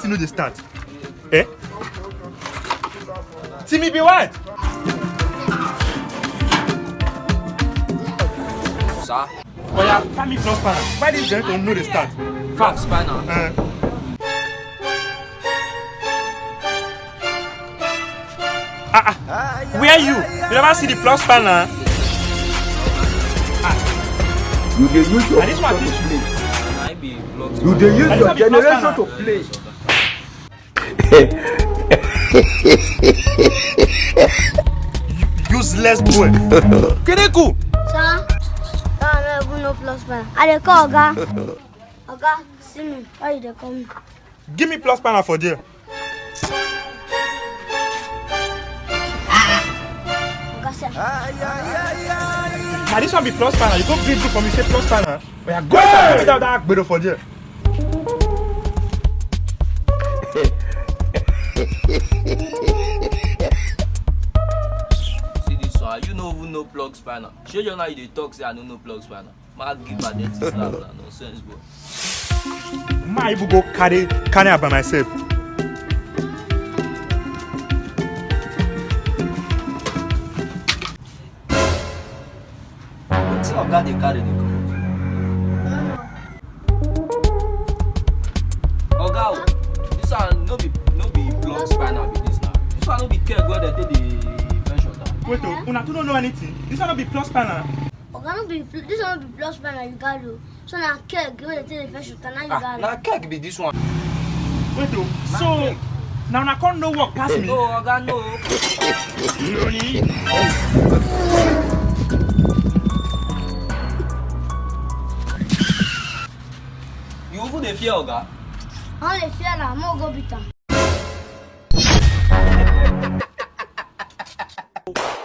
thing no dey start? Eh? See me be what? Sir? Oh yeah, find me plus spanner. Why this generator no dey start? Plus spanner. Where you? You never see the plus spanner? You dey use your this one to teach play. And I be blocked. You dey use this your one be plus generation spanner. to play. Useless boy. Kereku! Sir, I don't no plus spanner. I dey call Oga. Oga, see me. Why you dey call me? Give me plus spanner for there. Oga, sir. Now this one be plus spanner. You go bring it for me, say plus spanner. Oh yeah, go inside. Put that gbedo for there. See this one, you no even know plug spanner. Show you now you dey talk say I no know plug spanner. Ma give her dirty slap na nonsense boy. Ma even go carry am by myself. Wetin oga dey carry dey come? Oga o, this one no be plug spanner be this now. This one no be keg wey dem take dey fetch water. Wait oh, una two don't know anything. This one no be plus spanner. Oga, this one no be plus spanner you got do. So na keg wey dey take the first water, now you got Na keg be this one. Wait oh, so now una can't know work pass me. No oga no. You even dey fear oga? I don't dey fear am, I'm go beat am.